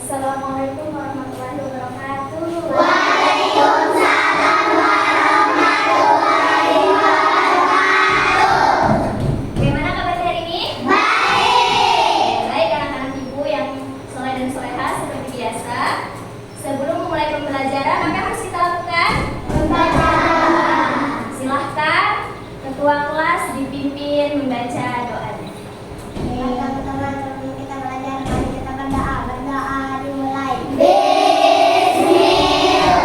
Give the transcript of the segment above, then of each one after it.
Assalamualaikum warahmatullahi wabarakatuh. Waalaikumsalam warahmatullahi wabarakatuh. Bagaimana kabar hari ini? Baik. Baik anak-anak ibu yang soleh dan soleha seperti biasa. Sebelum memulai pembelajaran, apa yang harus kita lakukan? Membaca. Silahkan ketua kelas dipimpin membaca doanya. Pertama-tama sebelum kita belajar, mari kita berdoa. Berdoa dimulai. Bismillah.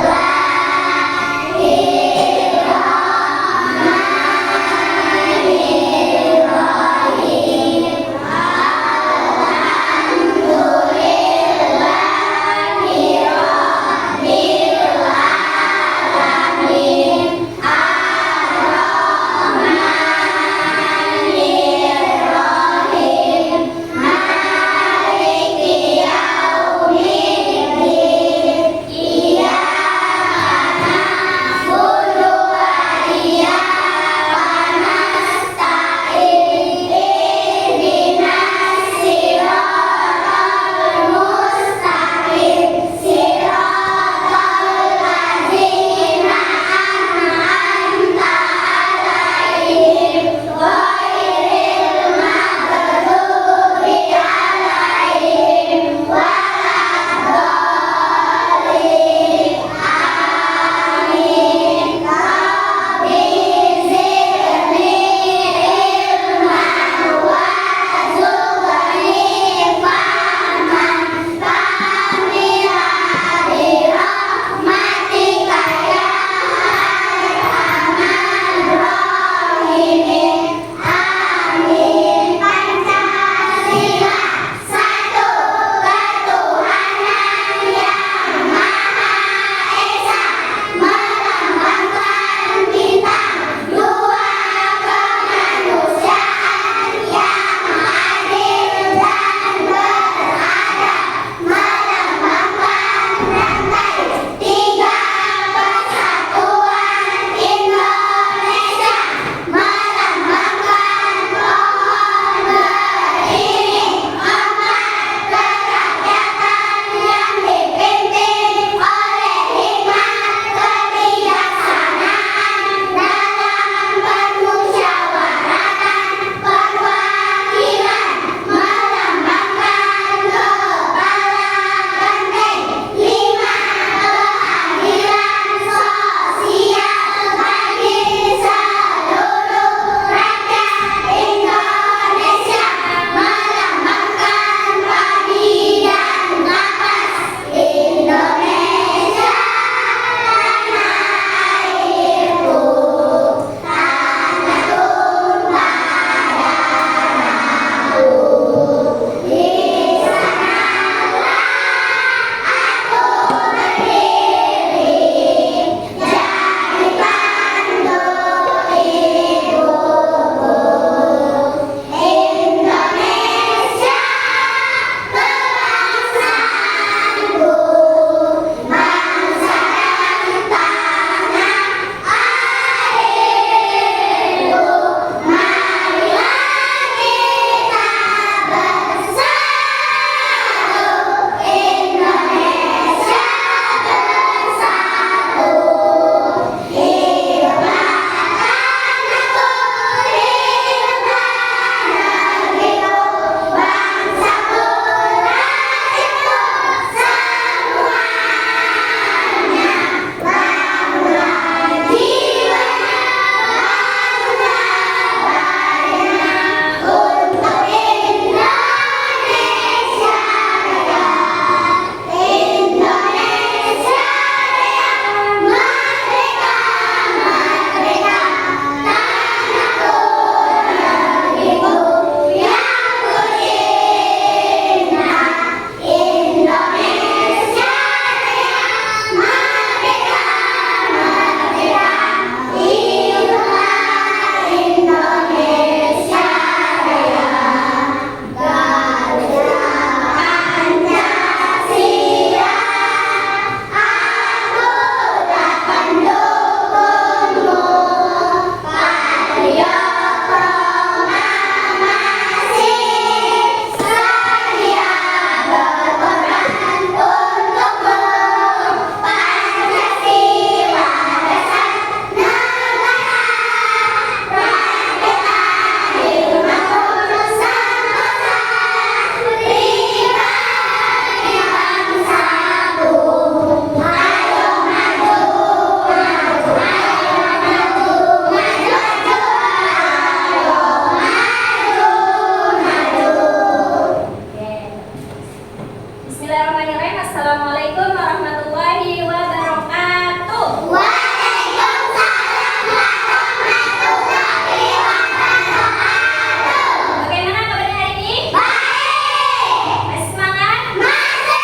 Assalamualaikum warahmatullahi wabarakatuh. Waalaikumsalam warahmatullahi wabarakatuh. Bagaimana kabarnya hari ini? Baik. Masih semangat? Masih.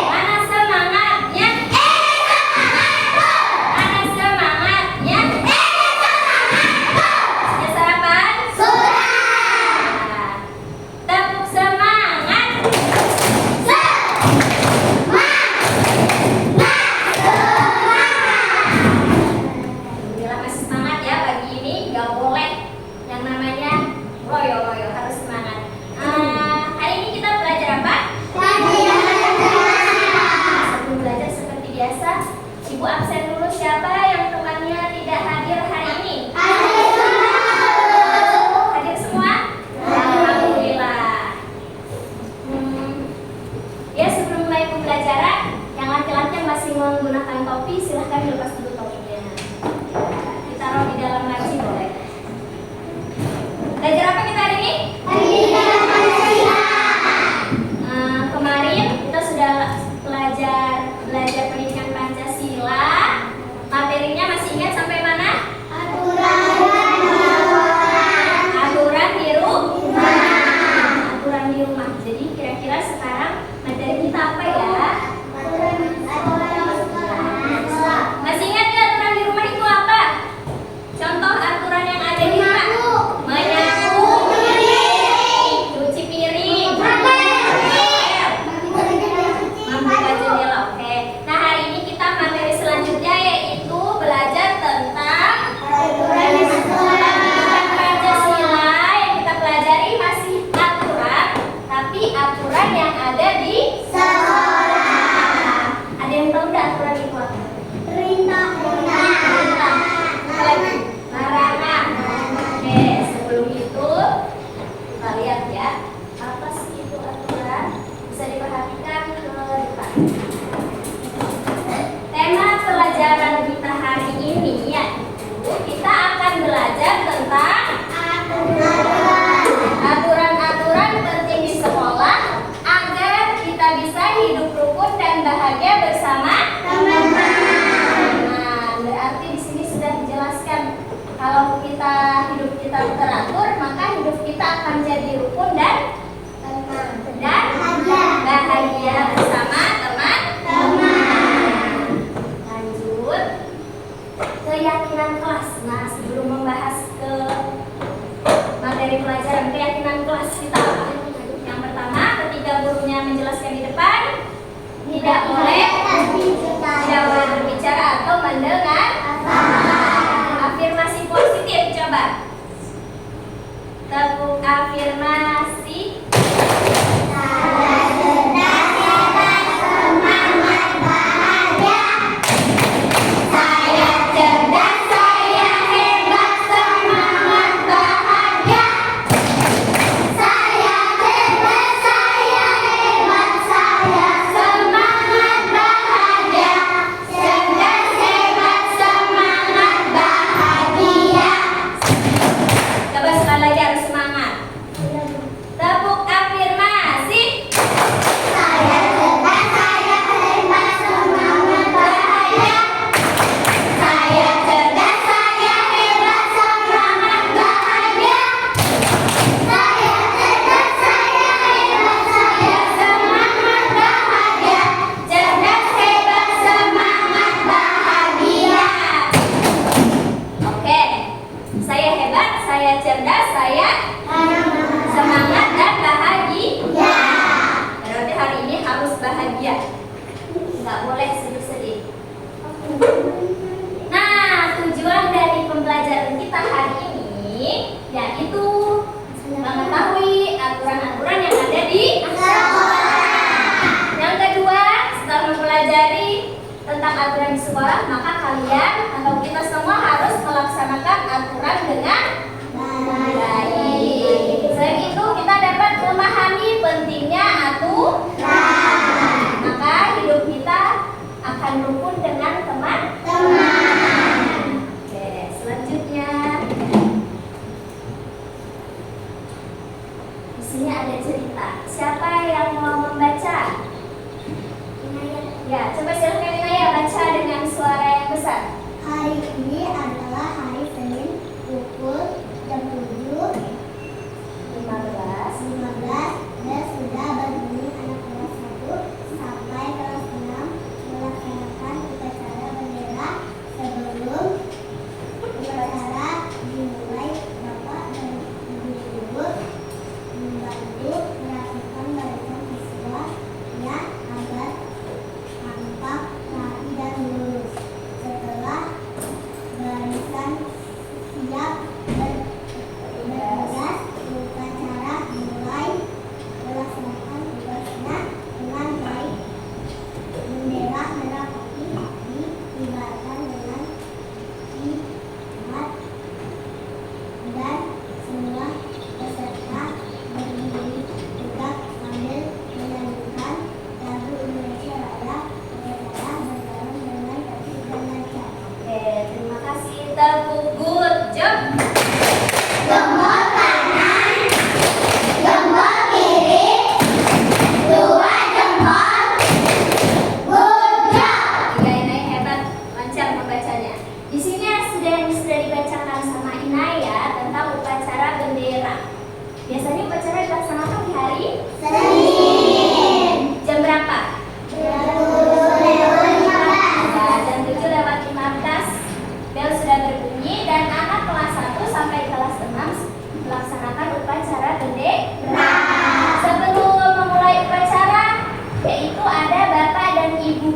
Mana semangatnya? Mana semangatnya? Sudah sarapan? Sudah. Nah, tepuk semangat. Alhamdulillah masih semangat ya pagi ini. Gak boleh yang namanya loyo-loyo, harus semangat. Hari ini kita belajar apa? Sebelum belajar seperti biasa, Ibu absen dulu. Siapa yang temannya tidak hadir hari ini? Hadir semua? Alhamdulillah. Ya, sebelum mulai pembelajaran, yang laki-laki yang masih menggunakan topi, silahkan dilepas dulu topinya. Ditaruh di dalam laci boleh. Belajar apa kita hari ini? Kemarin kita sudah belajar pendidikan Pancasila. Materinya masih ingat sampai mana? Aturan di rumah. Aturan di rumah. Jadi kira-kira sekarang materi kita apa ya? Masih ingat nggak aturan di rumah itu apa? Contoh aturan yang ada di rumah. Menyapu, cuci piring, membuka jendela. Oke. Nah, hari ini kita materi selanjutnya yaitu belajar tentang Pancasila. Yang kita pelajari masih aturan, tapi aturan yang ada di sekolah. Ada yang tahu nggak aturan itu apa? Perintah. Apa lagi? Larangan. Oke, sebelum itu kita lihat ya, apa sih itu aturan? Bisa diperhatikan ke depan. Tema pelajaran kita hari ini yaitu kita akan belajar tentang aturan-aturan penting di sekolah agar kita bisa hidup rukun dan bahagia bersama teman-teman. Nah, berarti di sini sudah dijelaskan kalau hidup kita teratur, maka hidup kita akan jadi rukun dan bahagia bersama teman-teman. Lanjut keyakinan kelas. Nah, sebelum membahas ke materi pelajaran keyakinan kelas kita apa? Yang pertama, ketika gurunya menjelaskan di depan, tidak boleh berbicara atau mendengar. Afirmasi positif, coba. Tepuk afirmasi. Coba sekali lagi harus semangat. Tepuk afirmasi. Cerdas, hebat, semangat, bahagia. Oke, saya hebat, saya cerdas, saya semangat dan bahagia. Berarti hari ini harus bahagia, nggak boleh sedih-sedih. Nah, tujuan dari pembelajaran kita hari ini yaitu mengetahui aturan-aturan yang ada di sekolah. Yang kedua, setelah mempelajari tentang aturan di sekolah, maka kalian atau kita semua harus melaksanakan aturan dengan baik. Selain itu, kita dapat memahami pentingnya aturan. Maka hidup kita akan rukun dengan teman-teman. Oke, selanjutnya di sini ada cerita. Siapa yang mau membaca?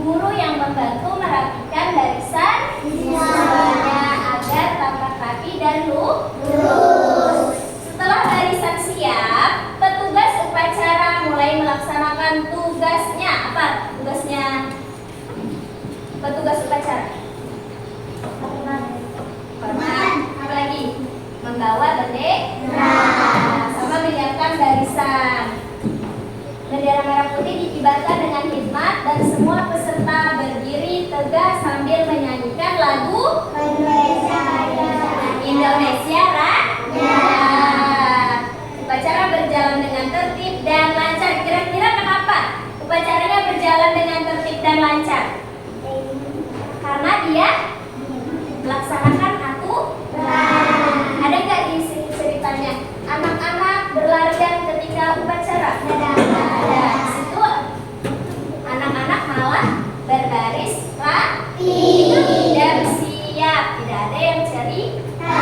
guru yang membantu merapikan barisan siswanya agar tapak rapi dan lurus. Setelah barisan siap, petugas upacara mulai melaksanakan tugasnya. Apa tugasnya petugas upacara? Hormat. Apa lagi? Membawa bendera sama menyiapkan barisan. Bendera merah putih dikibarkan dengan hikmat dan semua peserta berdiri tegak sambil menyanyikan lagu Indonesia Raya. Upacara berjalan dengan tertib dan lancar. Kira-kira kenapa upacaranya berjalan dengan tertib dan lancar? Karena dia melaksanakan aturan. Ada nggak di sini ceritanya anak-anak berlarian ketika upacara? Ada. Situ anak-anak malah berbaris rapi dan siap, tidak ada yang cerita.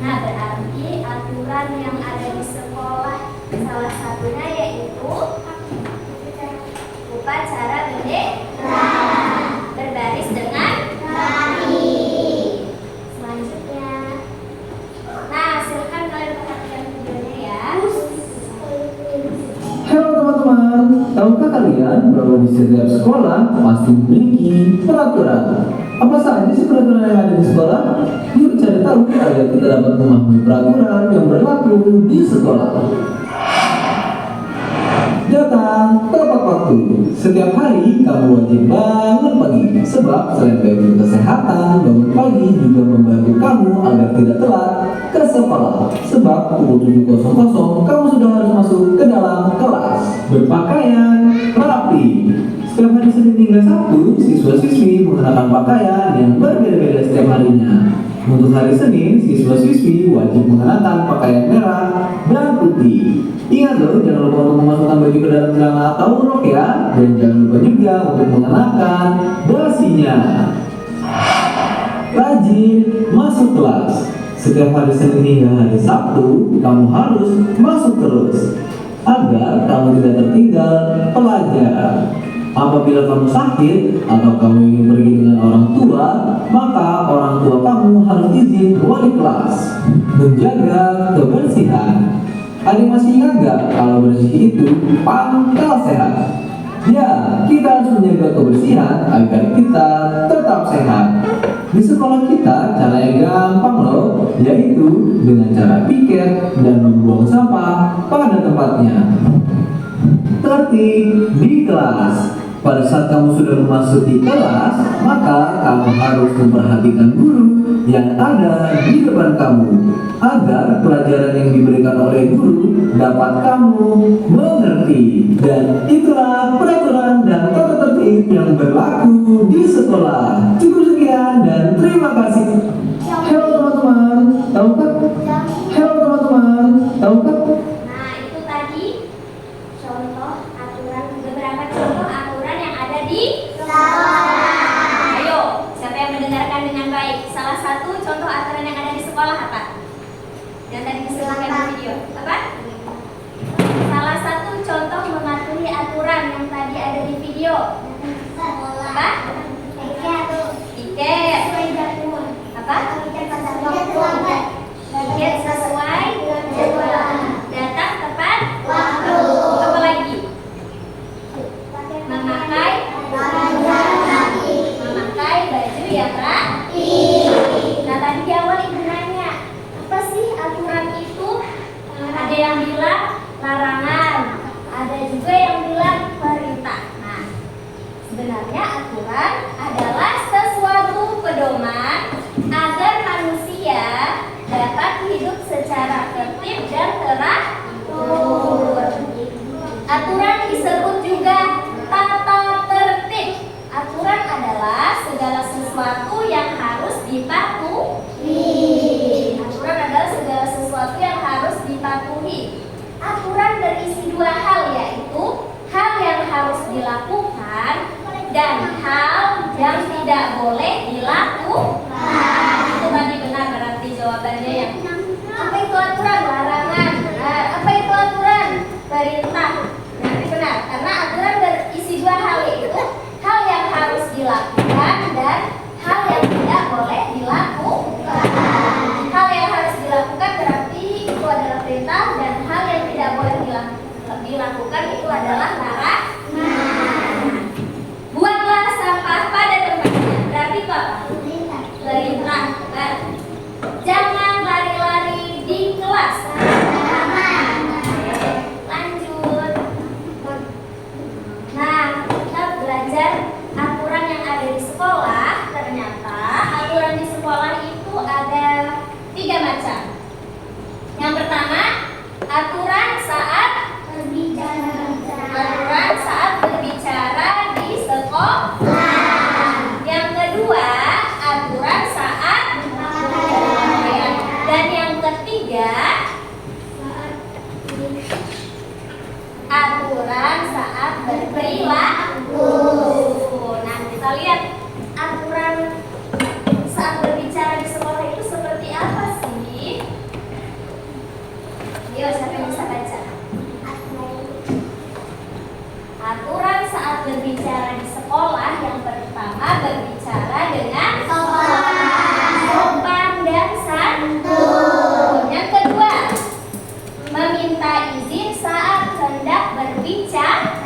Nah, berarti aturan yang ada di sekolah salah satunya yaitu upacara bendera berbaris dengan rapi. Selanjutnya, nah silakan kalian perhatikan videonya ya. Halo teman-teman, tahukah kalian bahwa di setiap sekolah pasti memiliki peraturan? Apa saja sih peraturan yang ada di sekolah? Yuk cari tahu agar kita dapat memahami peraturan yang berlaku di sekolah. Datang tepat waktu. Setiap hari kamu wajib bangun pagi. Sebab selain baik untuk kesehatan, bangun pagi juga membantu kamu agar tidak telat ke sekolah. Sebab pukul 7.00 kamu sudah harus masuk ke dalam kelas. Berpakaian rapi. Setiap hari Senin hingga Sabtu, siswa-siswi mengenakan pakaian yang berbeda-beda setiap harinya. Untuk hari Senin, siswa-siswi wajib mengenakan pakaian merah dan putih. Ingat loh, jangan lupa untuk memasukkan baju ke dalam celana atau rok ya. Dan jangan lupa juga untuk mengenakan dasinya. Rajin masuk kelas. Setiap hari Senin hingga hari Sabtu, kamu harus masuk terus agar kamu tidak tertinggal pelajaran. Apabila kamu sakit atau kamu ingin pergi dengan orang tua, maka orang tua kamu harus izin wali kelas. Menjaga kebersihan. Adik masih ingat gak kalau bersih itu pangkal sehat? Ya, kita harus menjaga kebersihan agar kita tetap sehat. Di sekolah kita caranya gampang loh, yaitu dengan cara piket dan membuang sampah pada tempatnya. Tertib di kelas. Pada saat kamu sudah memasuki kelas, maka kamu harus memperhatikan guru yang ada di depan kamu agar pelajaran yang diberikan oleh guru dapat kamu mengerti. Dan itulah peraturan dan tata tertib yang berlaku di sekolah. Cukup sekian dan terima kasih. Halo teman-teman, tahukah? Halo teman-teman, tahukah? Nah, itu tadi contoh aturan, beberapa contoh aturan yang ada di sekolah. Ayo, siapa yang mendengarkan dengan baik? Salah satu contoh aturan yang ada di sekolah apa? Yang tadi disebutkan di video. Apa? Salah satu contoh mematuhi aturan yang tadi ada di video. Apa? Tiket. Apa? Tiket sesuai jadwal. Datang tepat waktu. Apa lagi? Memakai baju yang rapi. Nah, tadi di awal ibu nanya, apa sih aturan itu? Ada yang bilang larangan, ada juga yang bilang perintah. Nah, sebenarnya aturan adalah sesuatu pedoman agar manusia dapat hidup secara tertib dan teratur. Aturan disebut juga tata tertib. Aturan adalah segala sesuatu yang harus dipatuhi. Aturan adalah segala sesuatu yang harus dipatuhi. Aturan berisi dua hal, yaitu hal yang harus dilakukan dan hal yang tidak boleh dilakukan. Itu tadi benar berarti jawabannya ya. Apa itu aturan? Larangan. Benar. Apa itu aturan? Perintah. Berarti benar. Karena aturan berisi dua hal, yaitu dilakukan dan hal yang tidak boleh dilakukan. Hal yang harus dilakukan berarti itu adalah perintah, dan hal yang tidak boleh dilakukan itu adalah larangan. Buanglah sampah pada tempatnya. Berarti itu apa? Perintah. Jangan lari-lari di kelas. Lanjut. Nah, kita belajar aturan yang ada di sekolah. Ternyata aturan di sekolah itu ada 3 macam. Yang pertama, aturan saat berbicara. Aturan saat berbicara di sekolah. Yang kedua, aturan saat berpakaian. Dan yang ketiga, aturan saat berperilaku. Nah, kita lihat aturan saat berbicara di sekolah itu seperti apa sih? Ayo, siapa yang bisa baca? Aturan saat berbicara di sekolah, yang pertama berbicara dengan sopan dan santun. Yang kedua, meminta izin saat hendak berbicara.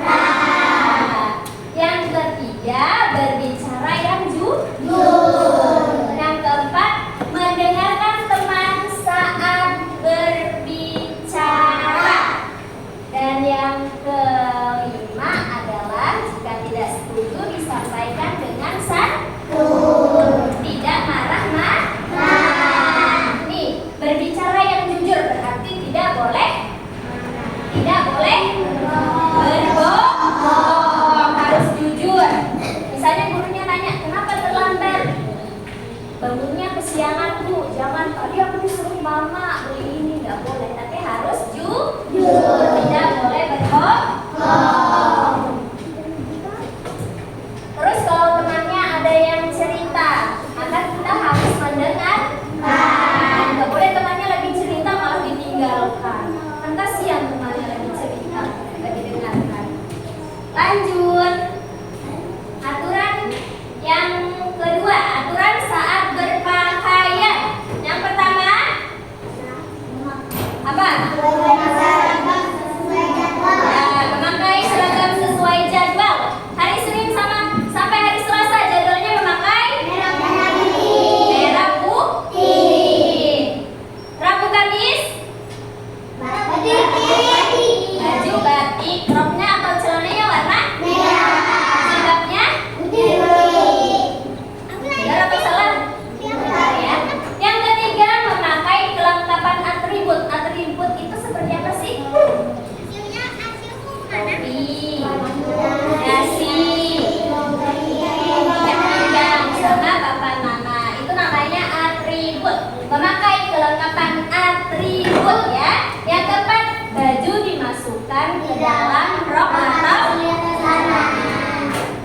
Yang ketiga, berbicara yang jujur. Yang keempat, mendengarkan teman saat berbicara. Dan yang kelima adalah jika tidak setuju disampaikan dengan santun, tidak marah-marah. Nih, berbicara yang jujur berarti tidak boleh berbohong, harus jujur. Misalnya gurunya nanya, kenapa terlambat? Bangunnya kesiangan Bu. Jangan, tadi aku disuruh mama beli ini, nggak boleh. Tapi harus jujur, tidak boleh berbohong. Terus kalau temannya ada yang cerita, maka kita harus mendengar. Nggak boleh temannya lagi cerita malah ditinggalkan. Kan kasihan temannya lagi cerita, nggak didengarkan. Lanjut. Aturan yang kedua, aturan saat berpakaian. Yang pertama, apa? Memakai seragam sesuai jadwal. Hari Senin sampai hari Selasa jadwalnya memakai merah putih. Rabu Kamis baju batik, roknya atau celananya warna jilbabnya benar atau salah? Benar ya. Yang ketiga, memakai kelengkapan atribut. Atribut itu seperti apa sih? Topi, dasi, pinggang sama papan mama. Itu namanya atribut. Memakai kelengkapan atribut ya. Yang keempat, baju dimasukkan ke dalam rok atau celana.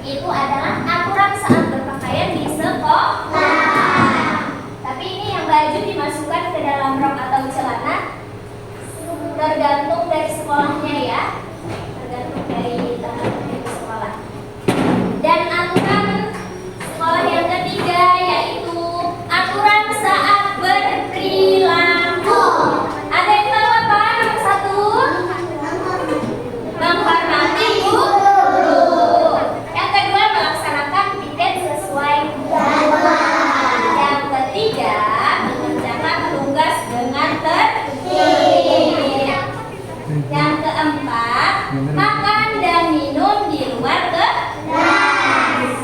Itu adalah aturan saat berpakaian di sekolah. Tapi ini yang baju dimasukkan ke dalam rok atau celana tergantung dari sekolahnya ya. Tergantung dari sekolah. Dan aturan sekolah yang ketiga yaitu aturan saat berperilaku. Ada yang tahu apa? Nomor 1, menghormati guru. Yang kedua, melaksanakan piket sesuai jadwal. Yang ketiga, mengerjakan tugas dengan tertib. Yang keempat, makan dan minum di luar kelas.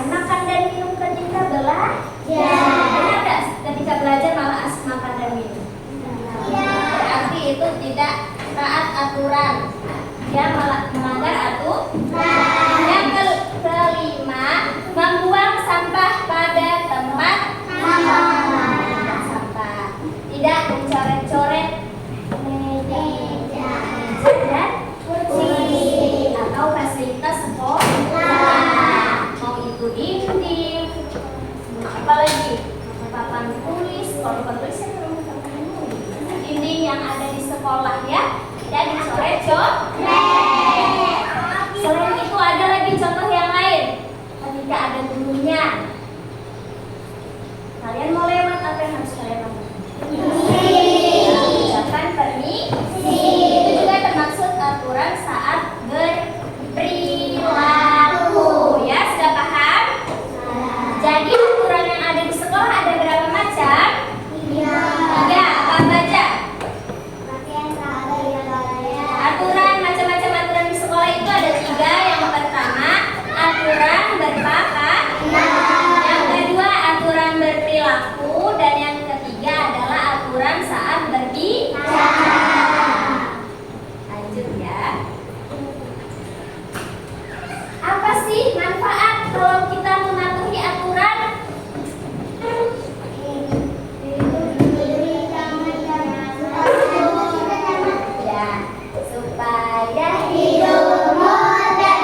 Makan dan minum ketika belajar. Benar nggak? Ketika belajar malah asik makan dan minum. Berarti itu tidak taat aturan. Dia melanggar aturan. Yang kelima, membuang sampah pada tempat sampah. Tidak mencoret-coret meja dan kursi atau fasilitas sekolah. Mau itu dinding, apalagi papan tulis. Kalau papan tulis kan dinding yang ada di sekolah ya, tidak dicoret-coret. Selain itu ada lagi contoh yang lain. Ketika ada gurunya berikutnya. Kalian mau lewat, apa yang harus kalian lakukan? Ucapan permisi. Itu juga termaksud aturan saat berperilaku. Ya, sudah paham? Jadi aturan yang ada di sekolah ada berapa macam? 3. Apa aja? Aturan, macam-macam aturan di sekolah itu ada 3. Yang pertama, aturan berpakaian. Yang kedua, aturan berperilaku. Dan yang ketiga adalah aturan saat berbicara. Lanjut ya. Apa sih manfaat kalau kita mematuhi aturan? Ya, supaya hidupmu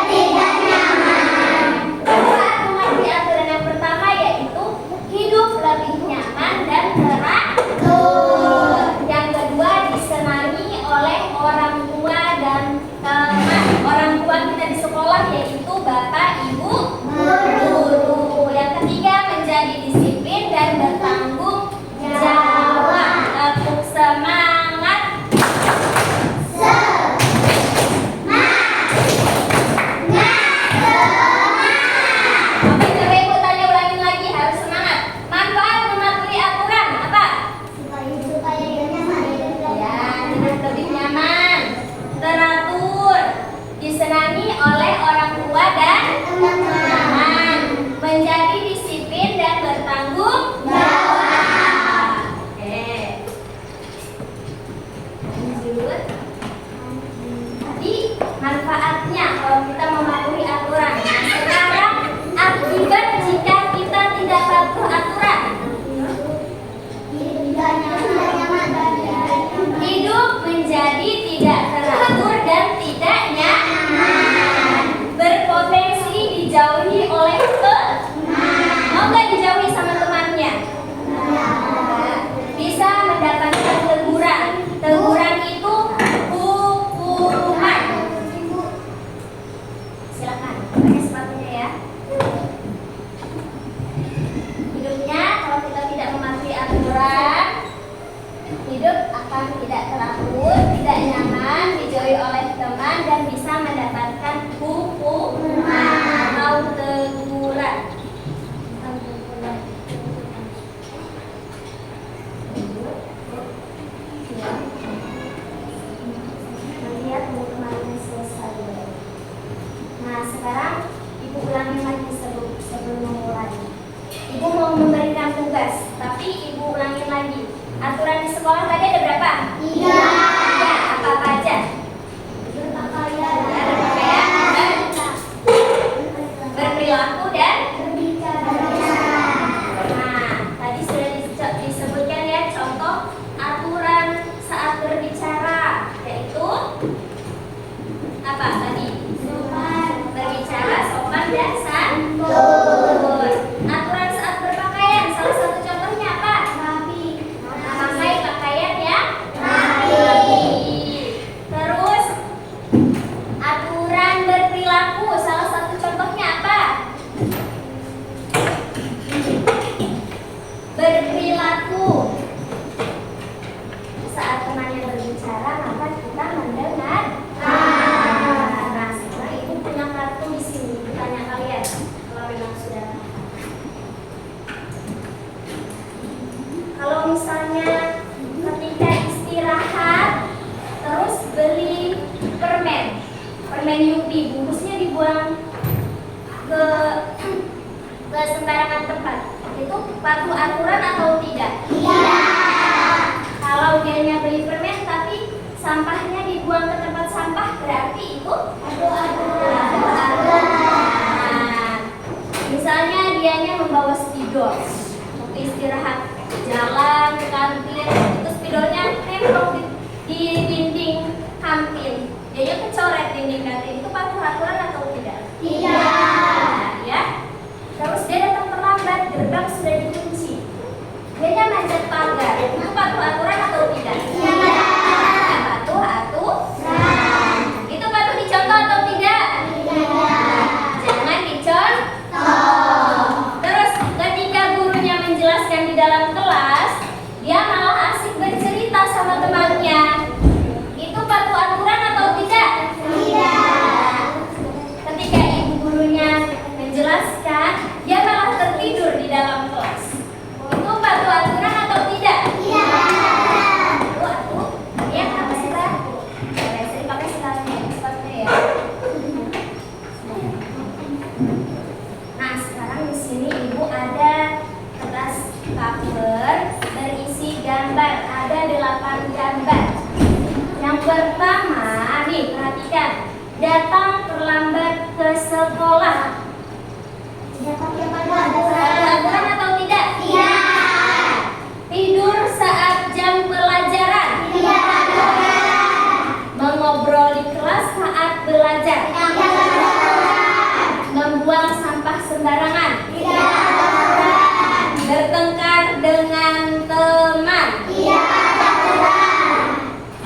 tidak nyaman. Manfaat mematuhi aturan yang pertama yaitu hidup lebih nyaman dan teratur. Yang kedua, disenangi oleh orang tua dan teman. Orang tua kita di sekolah yaitu bapak, ibu, guru. Yang ketiga, menjadi disiplin dan bertanggung jawab. Tepuk semangat. Oke, coba ibu tanya ulangin lagi, harus semangat. Manfaat mematuhi aturan apa? Ya, hidup lebih nyaman, teratur, disenangi oleh orang tua dan teman, menjadi disiplin dan bertanggung jawab. Oke. Lanjut. Tadi manfaatnya kalau kita mematuhi aturan. Nah, sekarang akibat jika kita tidak patuh aturan. Hidup menjadi tidak teratur dan tidak nyaman. Berpotensi dijauhi oleh teman. Mau nggak dijauhi sama temannya? Bisa mendapatkan teguran. Teguran itu hukuman. Silakan pakai sepatunya ya. Hidupnya kalau kita tidak mematuhi aturan, hidup akan tidak teratur, tidak nyaman, dijauhi oleh teman dan bisa mendapatkan hukuman atau teguran. Lihat teman-temannya selesai. Nah, sekarang ibu ulangi lagi sebelum memulai. Ibu mau memberikan tugas, tapi ibu ulangin lagi. Aturan di sekolah tadi ada berapa? 3. Apa aja? Berpakaian, berperilaku dan berbicara. Nah, tadi sudah disebutkan ya contoh aturan saat berbicara, yaitu apa tadi? Berbicara sopan dan santun. Aturan saat berpakaian, salah satu contohnya apa? Pakai pakaian yang rapi. Terus aturan berperilaku, salah satu contohnya apa? Berperilaku. Saat temannya berbicara, maka kita mendengar. Nah, sekarang ibu punya kartu di sini. Tanya kalian kalau memang sudah. Kalau misalnya ketika istirahat terus beli permen Yupi, bungkusnya dibuang ke sembarangan tempat, itu patuh aturan atau tidak? Kalau dianya beli permen tapi sampahnya dibuang ke tempat sampah, berarti itu patuh aturan. Nah, misalnya dianya membawa spidol untuk istirahat, jalan ke kantin, itu spidolnya nempel di dinding kantin, dianya kecoret dinding kantin, itu patuh aturan atau tidak? Tidak. Ya. Terus dia datang terlambat, gerbang sudah dikunci, dianya manjat pagar, itu patuh aturan atau tidak? Tidak. Patuh aturan. Itu patuh dicontoh atau tidak? datang terlambat ke sekolah. Aturan atau tidak? Iya. Tidur saat jam pelajaran. Tidak aturan. Mengobrol di kelas saat belajar. Tidak aturan. Membuang sampah sembarangan. Tidak aturan. Bertengkar dengan teman. Tidak aturan.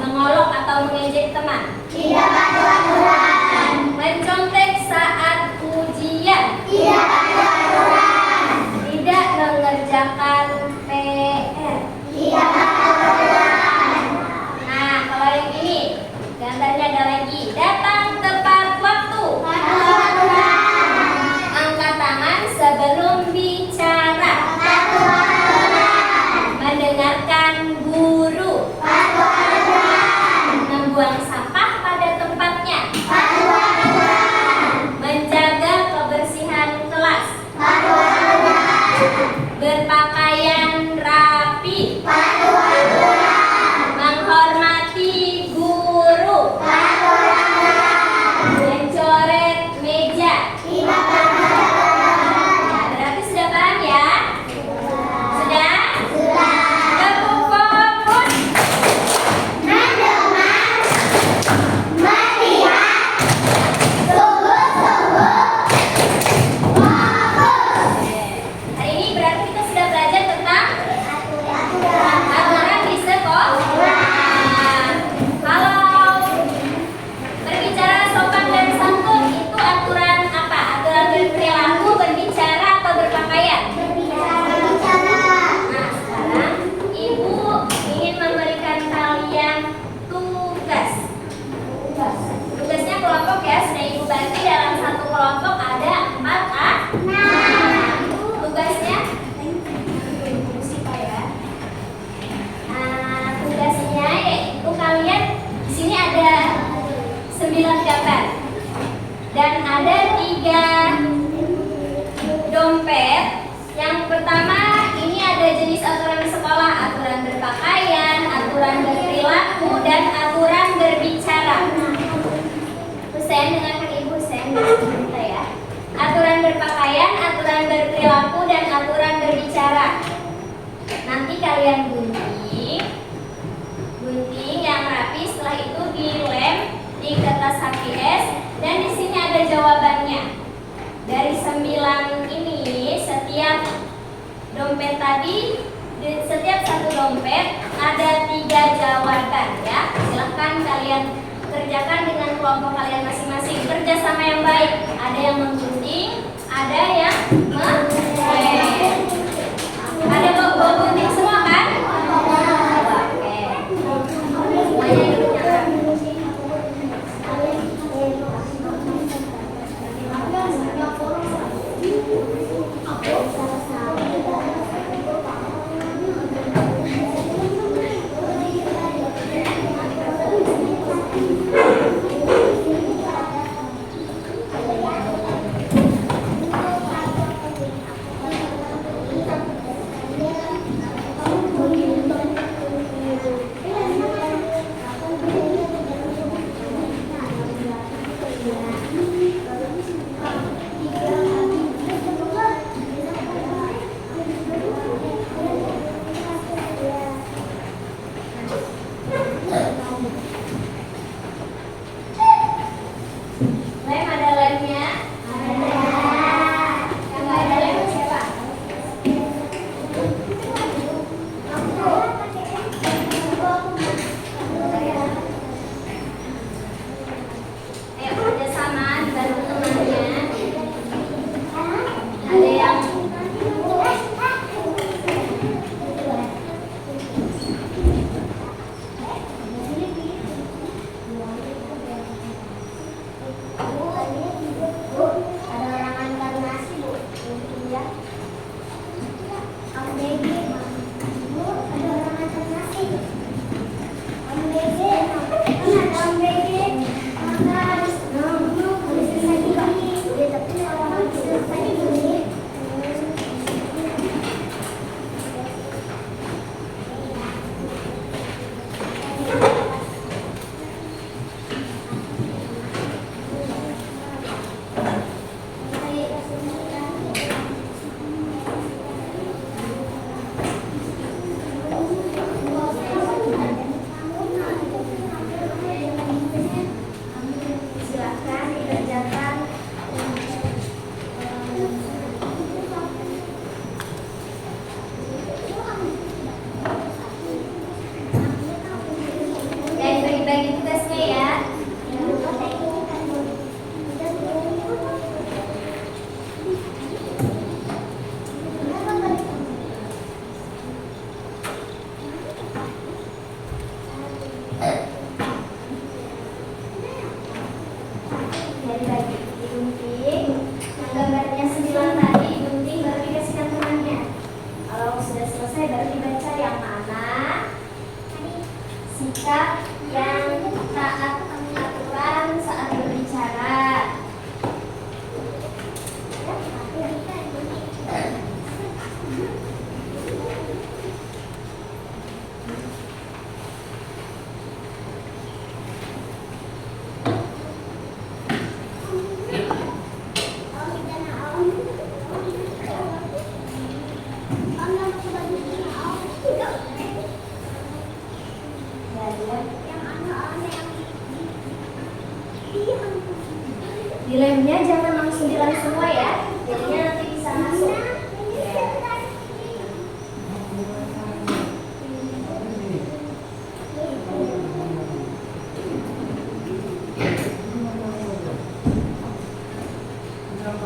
Mengolok atau mengejek teman. Tidak aturan. Mencontek saat ujian. Tidak aturan. Tidak mengerjakan PR. Tidak aturan. Nah, kalau yang ini gambarnya ada lagi. Datang tepat waktu. Aturan. Angkat tangan sebelum bicara. Aturan. Mendengarkan guru. Aturan. Membuang sampah pada tempatnya. Aturan. Menjaga kebersihan kelas. Aturan. Berpakaian rapi. Aturan. Menghormati guru. Aturan. Mencoret meja. Tidak aturan. Nah, berarti sudah paham ya? Sudah? Sudah. Tepuk fokus. Mendengar, melihat, sungguh-sungguh, fokus. Hari ini berarti kita sudah belajar tentang Aturan. aturan di sekolah. Kalau berbicara sopan dan santun itu aturan apa? Aturan berperilaku, berbicara, atau berpakaian? Berbicara. Nah, sekarang Ibu ingin memberikan kalian tugas. Tugasnya kelompok ya, sudah Ibu bagi dalam satu kelompok ada 4 tugasnya. Tugasnya yaitu kalian di sini ada 9 gambar dan ada 3 dompet. Yang pertama ini ada jenis aturan sekolah, aturan berpakaian, aturan berperilaku, dan aturan berbicara. Husein, dengarkan Ibu Husein kita ya. Aturan berpakaian, aturan berperilaku, dan aturan berbicara. Nanti kalian gunting yang rapi, setelah itu dilem di kertas HPS dan di sini ada jawabannya. Dari 9 ini setiap dompet tadi, di setiap satu dompet ada 3 jawaban ya. Silahkan kalian kerjakan dengan kelompok kalian masing-masing. Kerjasama yang baik. Ada yang menggunting, ada yang melem. Ada bawa gunting semua kan? Oke. Semuanya duduknya rapi.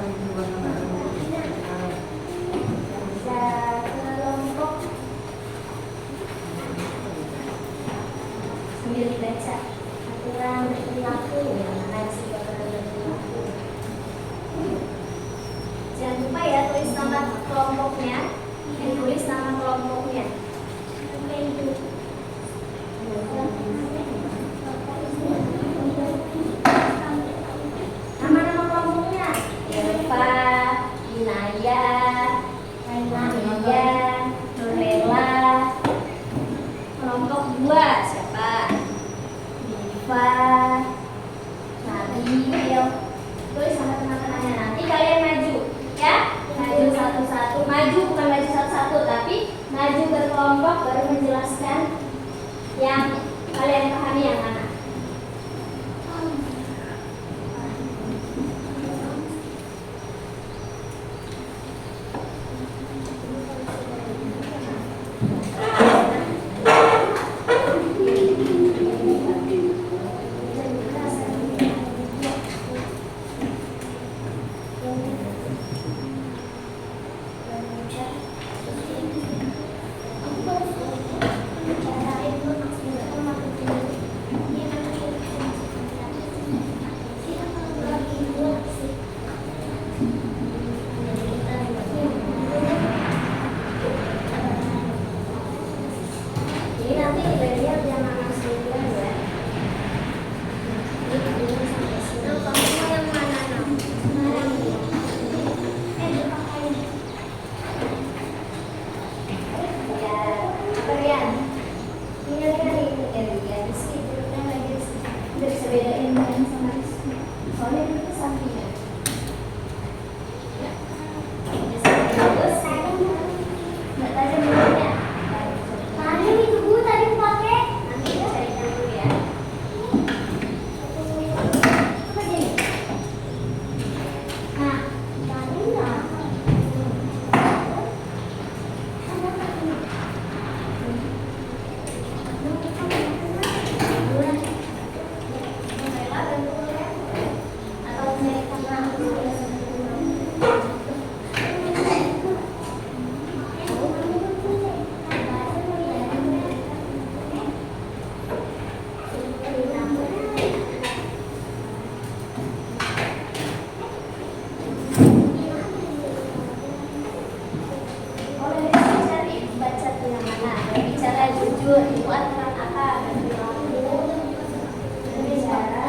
kelompok sambil dibaca aturan berperilaku yang mana sih aturan berperilaku. Jangan lupa ya tulis nama kelompoknya, tulis nama kelompoknya. Nama-nama kelompoknya Eva, Inaya, Mania, Nurlela. Kelompok 2 siapa? Diva, Nabil. Tulis sama teman-temannya. Nanti kalian maju ya, maju satu-satu. Maju bukan maju satu-satu, tapi maju berkelompok baru menjelaskan yang kalian pahami yang mana. Jadi nanti kita lihat yang mana sendirian ya. Ini sampai sini. Kamu yang mana nak? Ya, kalian. Ini kan ini ya. Meskipun lagi tidak bisa bedain dengan sama Rizky. Soalnya itu sampingnya. Ya. Bagus. Nggak tajam mulutnya. Tadi itu Bu tadi pakai. Nanti kita carikan dulu ya. Apa jadi? Nah, tadi enggak. Atau baca tuh yang mana? Berbicara jujur itu aturan apa? Berbicara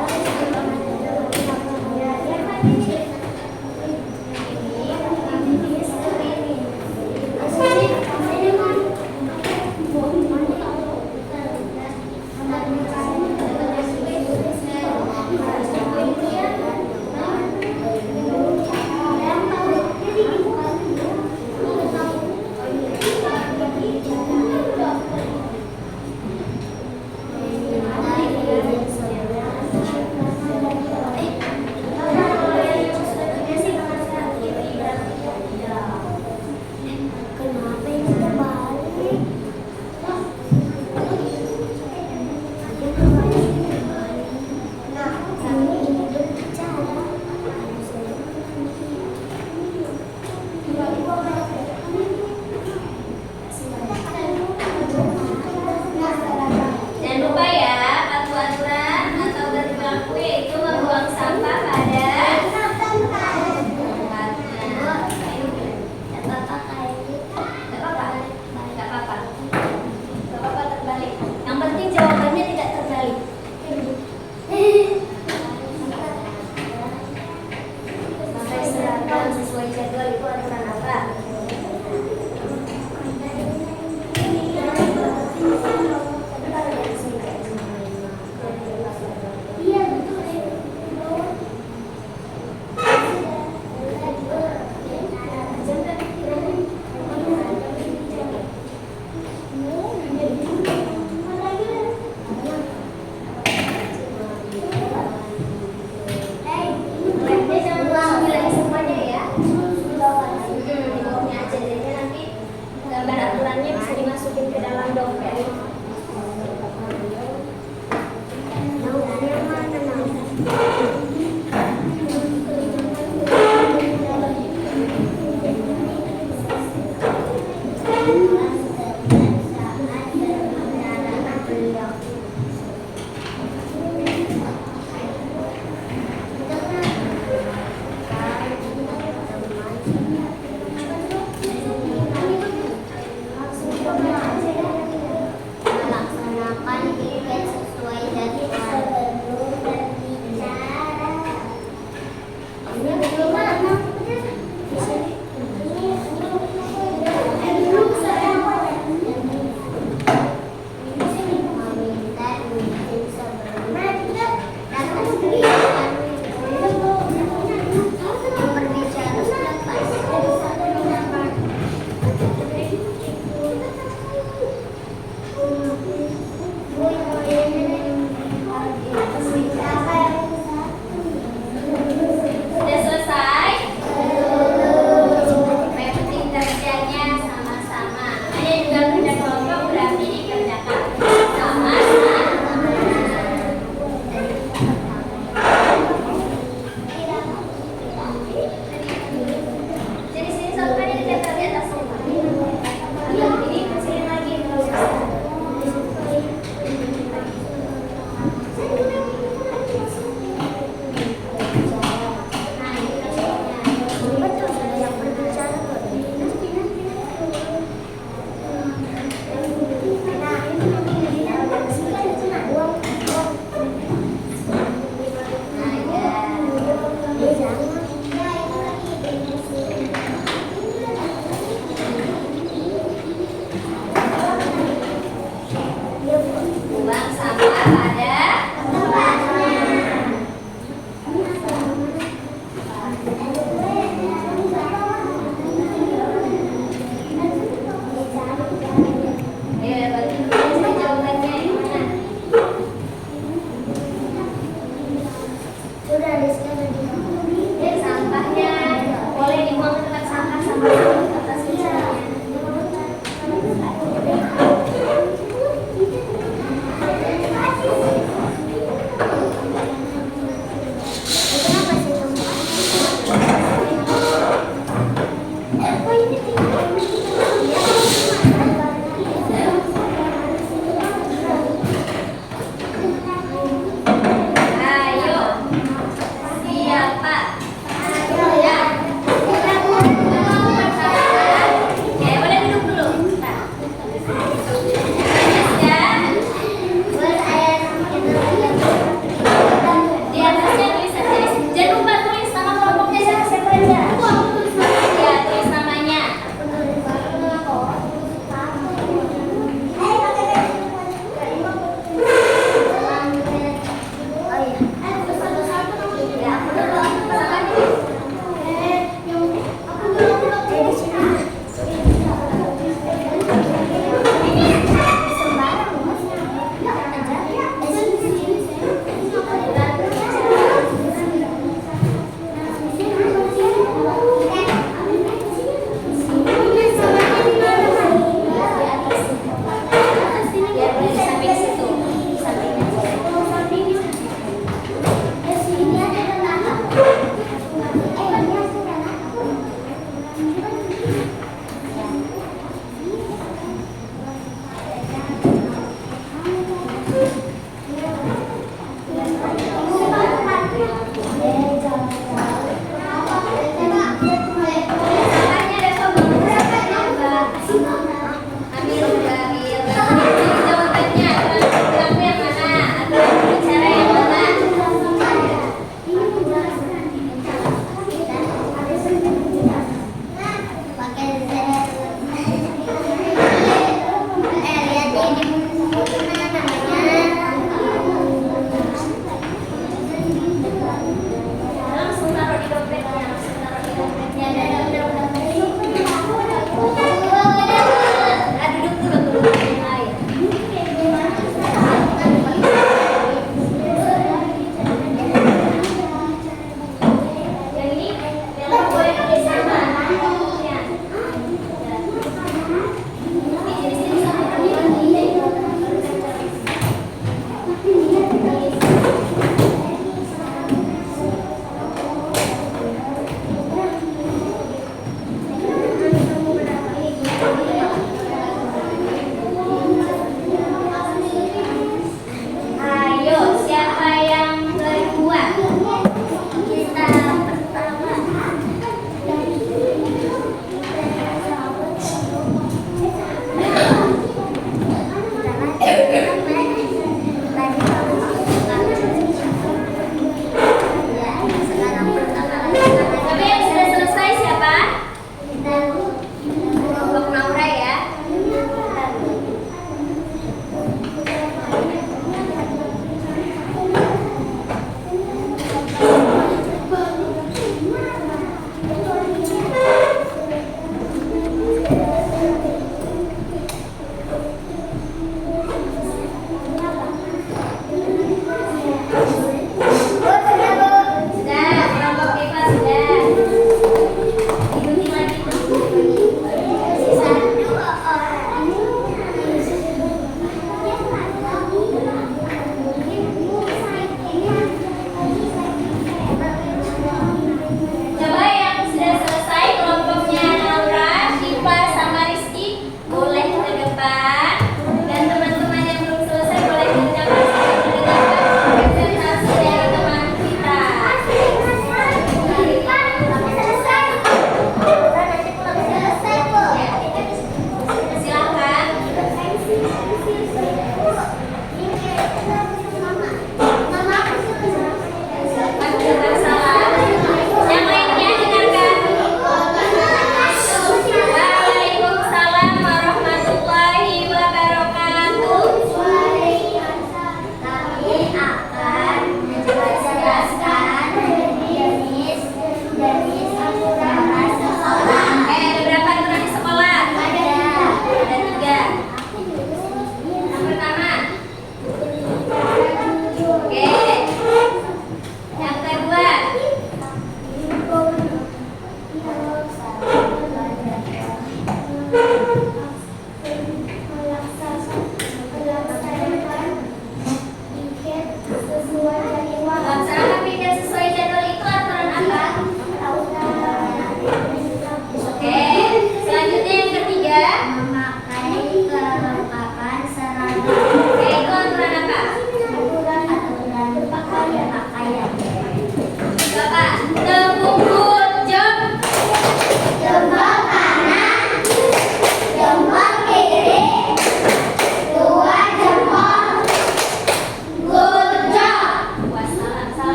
jangan lupa ya, patuh aturan atau berperilaku yaitu membuang sampah pada terbalik. Yang penting jawabannya tidak terbalik. Sampai seragam sesuai jadwal itu aturan apa? Labnya jangan langsung bilang semuanya ya.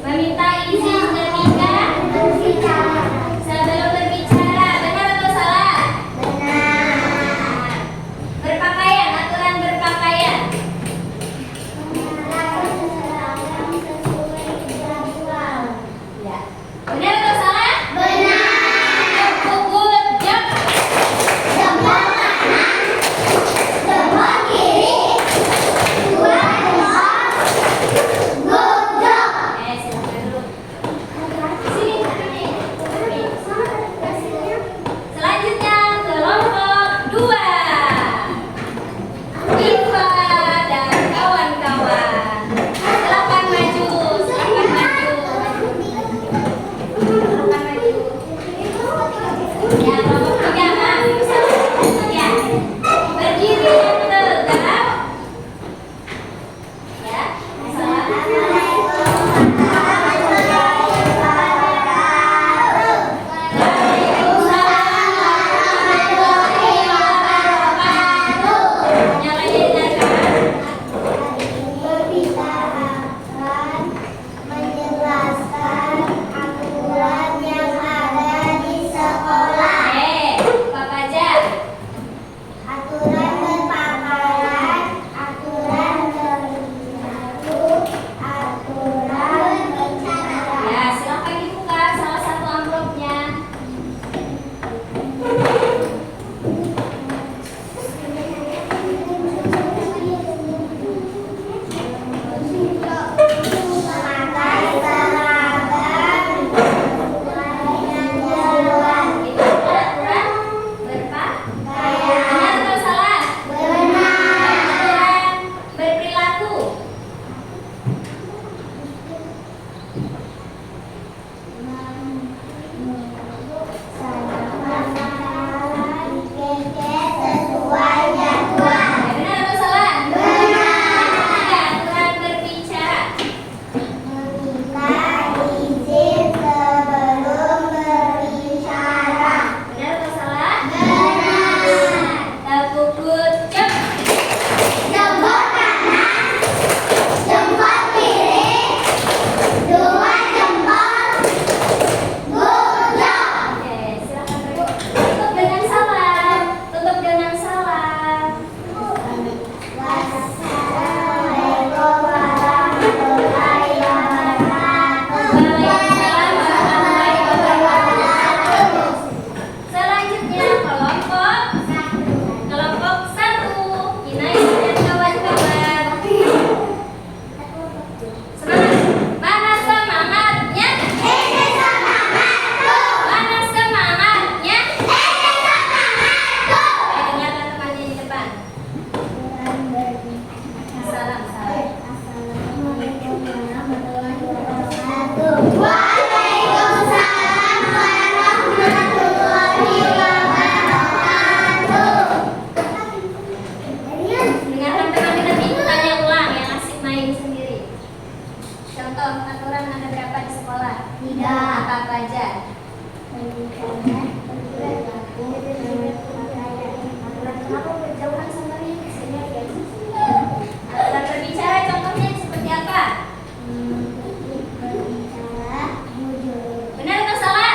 Meminta izin ketika berbicara. sebelum berbicara. Benar atau salah? Benar. Berpakaian, aturan berpakaian. Menggunakan seragam sesuai jadwal. Ya. Benar atau salah? Benar. Good job. Jempol kanan, jempol kiri, dua jempol. Good job. Silakan dulu. Sini, sini. Selanjutnya kelompok 2. Iva dan kawan-kawan. Silakan maju, silakan maju. Silakan maju. Ya, kelompok 3, Mak. Ya. Berdiri yang tegak. Ya. Berbicara menjelaskan aturan yang ada di sekolah. Pak Fajar. Aturan berpakaian, aturan perilaku, aturan bicara. Ya, silakan dibuka salah satu amplopnya. Memakai seragam sesuai jadwal. Itu aturan berpakaian. Benar atau salah? Benar. Aturan berperilaku. Sesuai jadwal. Benar atau salah? Benar. Aturan berbicara. Meminta izin sebelum berbicara. Benar atau salah? Benar. Good job. Jempol kanan, jempol kiri, dua jempol. Good job. Oke, silakan duduk. Tutup dengan salam. Tutup dengan salam. Wassalamualaikum warahmatullahi wabarakatuh. Waalaikumsalam warahmatullahi wabarakatuh. Selanjutnya kelompok 1. Inaya dan kawan-kawan. Semangat. Mana semangatnya? Ini semangatku. Mana semangatnya? Ini semangatku. Dengarkan temannya di depan. Salam, salam. Assalamualaikum warahmatullahi wabarakatuh. Waalaikumsalam warahmatullahi wabarakatuh. Dengarkan teman kita tanya ulang yang asik main sendiri. Contoh aturan ada berapa di sekolah? 3. Apa aja? Kenapa berjauhan sama ini? Aturan berbicara contohnya seperti apa? Benar atau salah?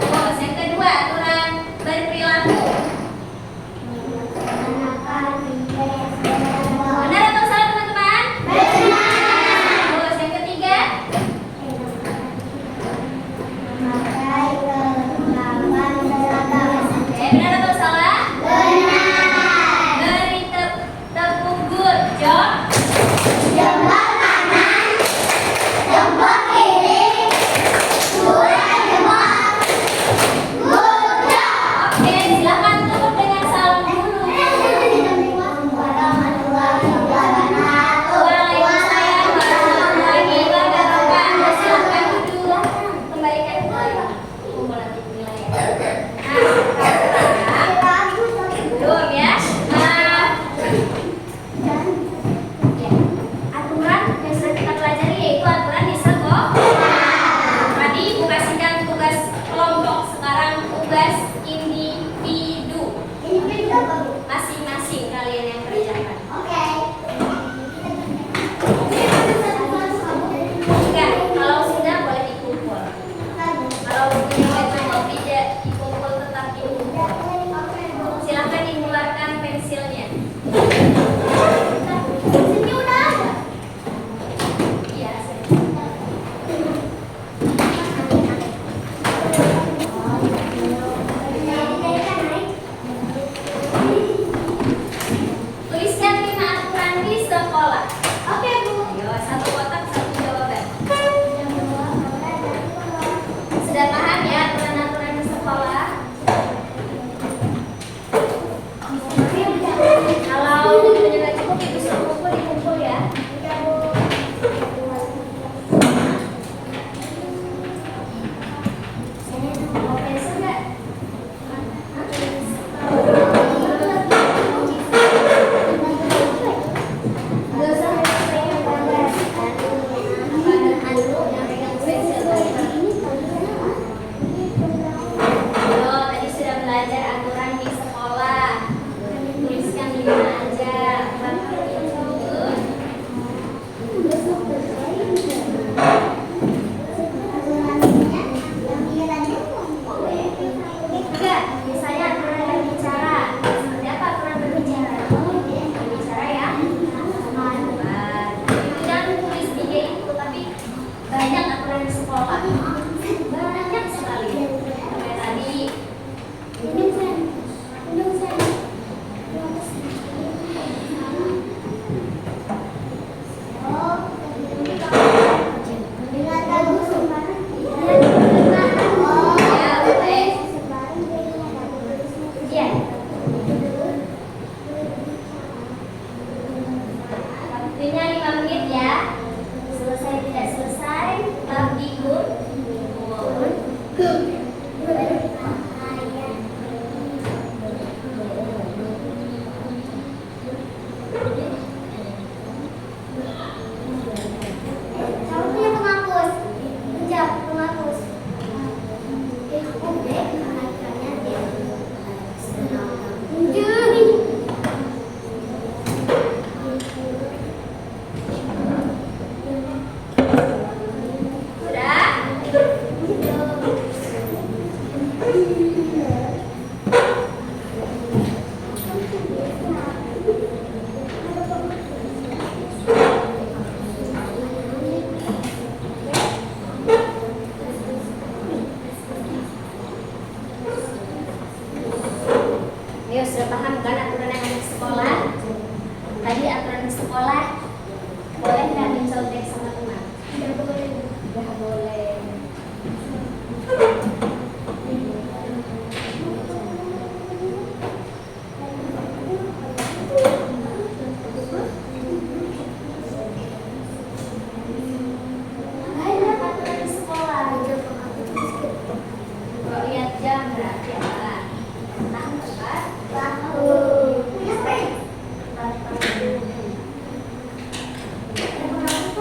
Terus yang kedua aturan berperilaku. Benar atau salah teman-teman? Terus yang ketiga Memakai kelengkapan seragam. benar atau salah?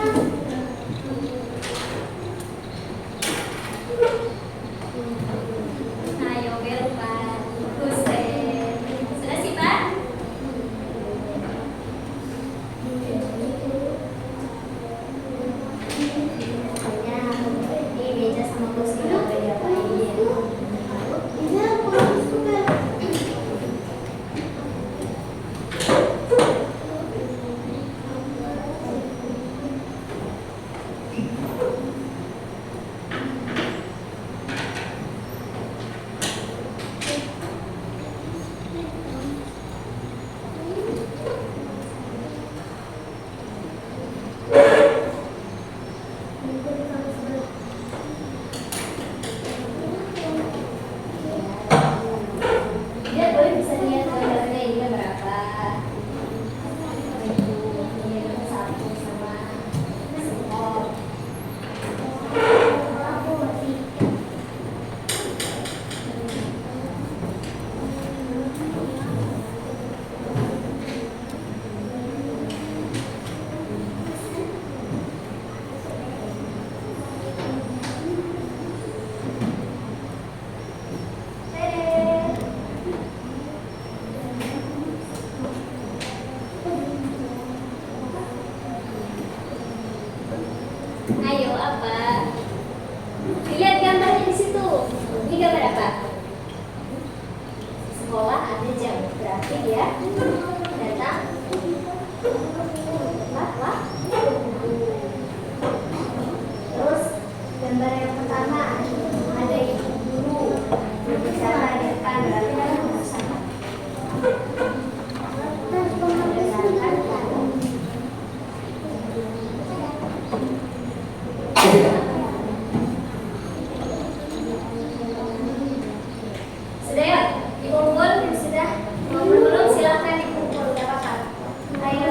Ayo belok Pak. Buset. Sudah sih Pak? Ini meja sama kursi udah diapain ya? Ini aku suka. Dia boleh bisa lihat gambarnya ini berapa. Itu ini nomor 1 sama skor. Ayo apa? Lihat gambarnya di situ. Ini gambar apa? Sekolah ada jam. Berarti dia datang. Wah. Terus gambar yang pertama ada ibu guru berbicara di depan. Berarti kan harus sama. Sudah ya, dikumpul sudah. Mau belum silakan dikumpul, tidak apa-apa. Ayo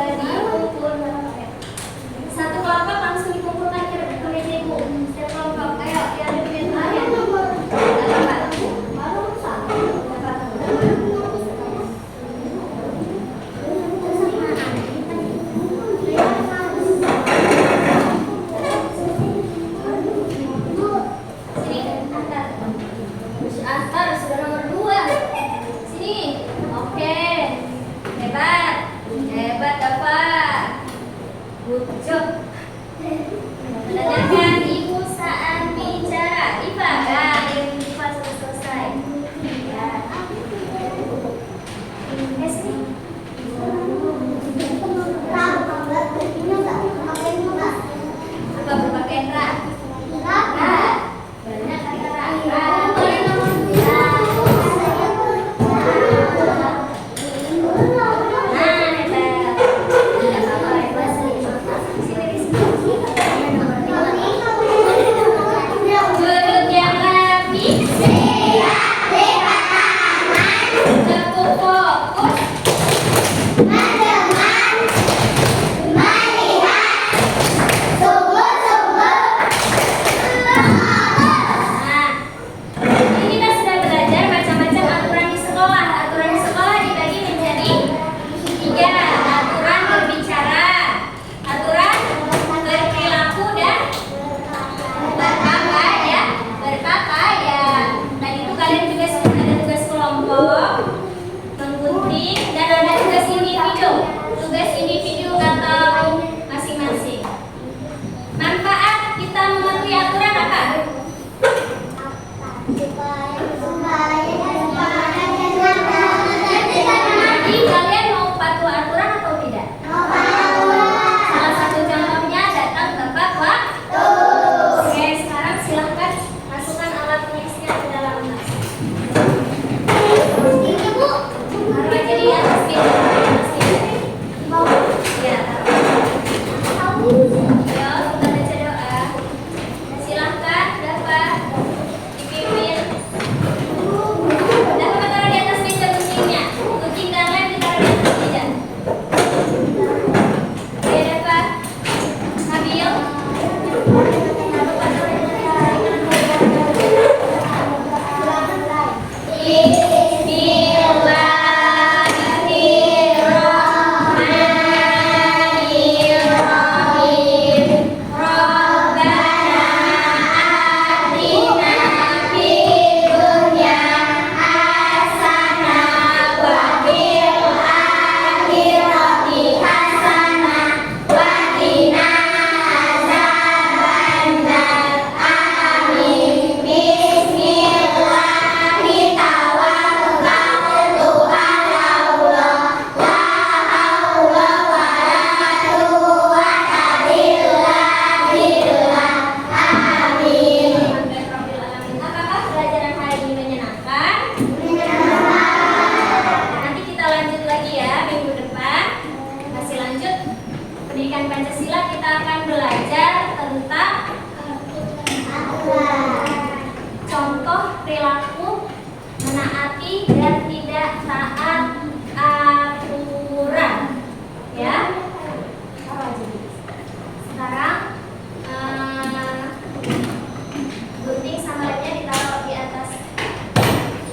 Gunting sama lemnya ditaruh di atas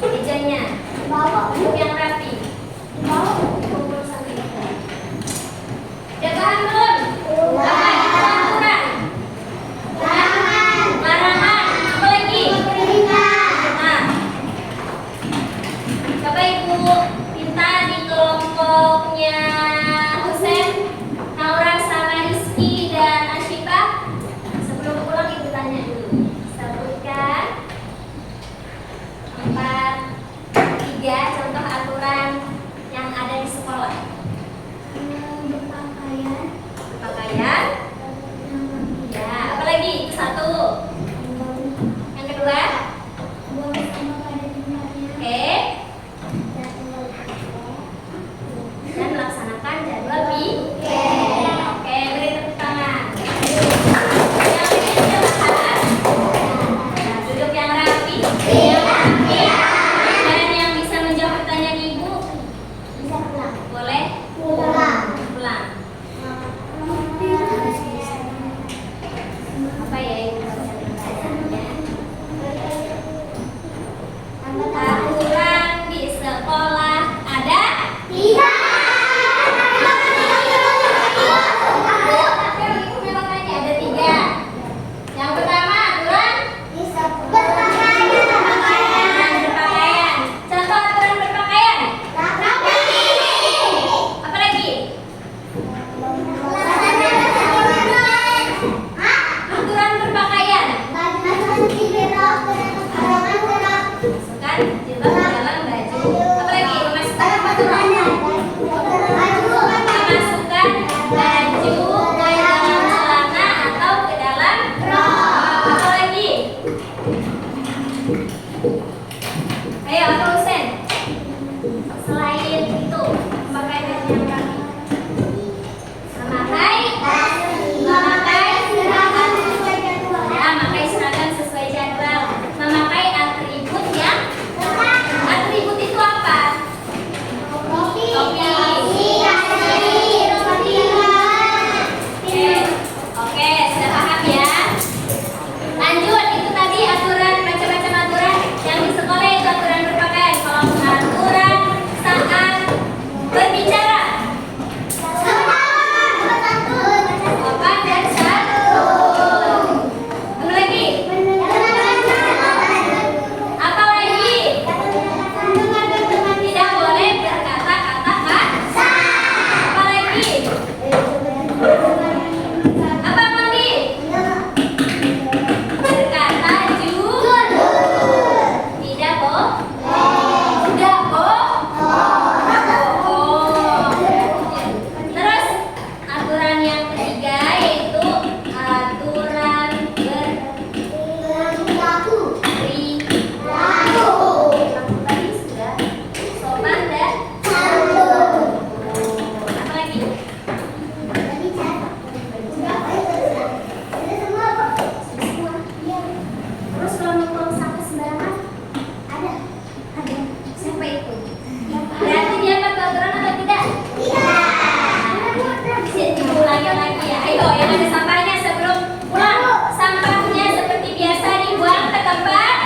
mejanya. Bawa. Duduk yang rapi. Bawa. Kumpul sampai dekat. Udah paham belum? Apa itu aturan? Larangan. Apa lagi? Nah, coba ibu minta di kelompoknya Husen, Naura sama Rizky dan Ashifa. Sebelum pulang ibu tanya dulu. Sebutkan 3 contoh aturan yang ada di sekolah. Berpakaian. Ya, apa lagi? Itu 1. Yang kedua, oke. Dan melaksanakan jadwal Oke, beri tepuk tangan. Yang ini sudah paham? Nah, duduk yang rapi. Dan yang bisa menjawab pertanyaan ibu boleh pulang. Apa ya ibu baca pertanyaannya? Aturan di sekolah ada? Ibu memang tanya ada 3. Yang pertama aturan berpakaian. Contoh aturan berpakaian. Apa lagi? Aturan berpakaian. Masukkan jilbab ke dalam baju. Apa lagi? Memasukkan aturan. Memasukkan baju ke dalam celana atau ke dalam rok. Apa lagi? Ayo, apa Husen? Selain itu, memakai baju yang rapi. Memakai seragam sesuai jadwal. Memakai atribut yang atribut itu apa? Topi. Oke, sudah paham ya. Lanjut, itu tadi aturan macam-macam aturan yang di sekolah itu aturan berpakaian. Kalau aturan saat berbicara, sopan dan santun. Apa lagi? Apa lagi? Tidak boleh berkata-kata kasar. Apa lagi? Apa Mondi? Berkata jujur. Tidak bohong. Terus aturan yang ketiga yaitu aturan berperilaku. Tadi sudah sopan dan santun. Apa lagi? Terus kalau membuang sampah sembarangan ada. Siapa itu? Berarti dia patuh aturan atau tidak? Diulangi lagi ya. Ayo, yang ada sampahnya sebelum pulang. Sampahnya seperti biasa dibuang ke tempat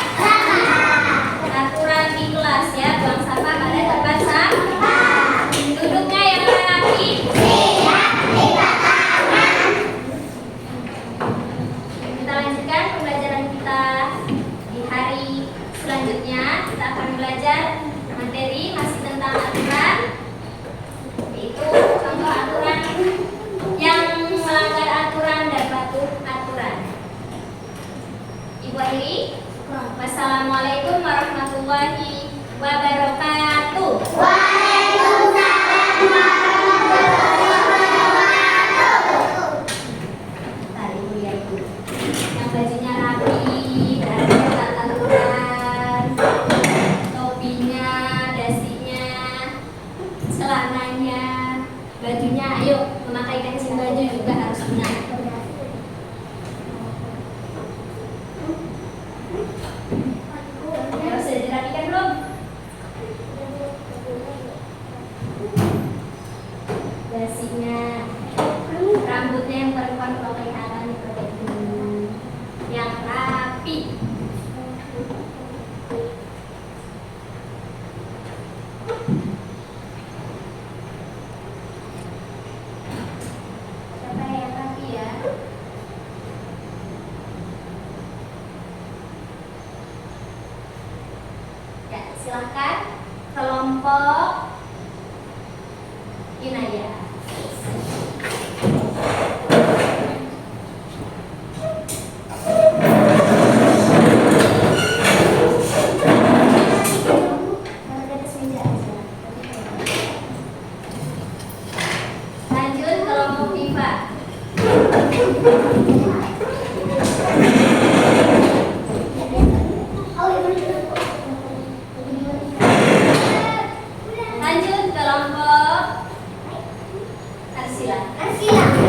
aturan di kelas ya. Buang sampah pada tempat sampah. Duduknya yang rapi. Kita lanjutkan pembelajaran kita di hari selanjutnya. Kita akan belajar materi masih tentang aturan, yaitu contoh aturan yang melanggar aturan dan patuh aturan. Ibu akhiri. Wassalamualaikum warahmatullahi wabarakatuh. Tadi ibu ya ibu, yang bajunya rapi, berarti ada aturan, topinya, dasinya, celananya, bajunya. Ayo, memakai kancing baju juga harus benar. Ya, sudah dirapikan belum? Dasinya, rambutnya yang perempuan kalau kelihatan diperbaiki dulu. Silahkan kelompok Inaya. Lanjut kelompok Diva. Lanjut kelompok Arsila. Arsila.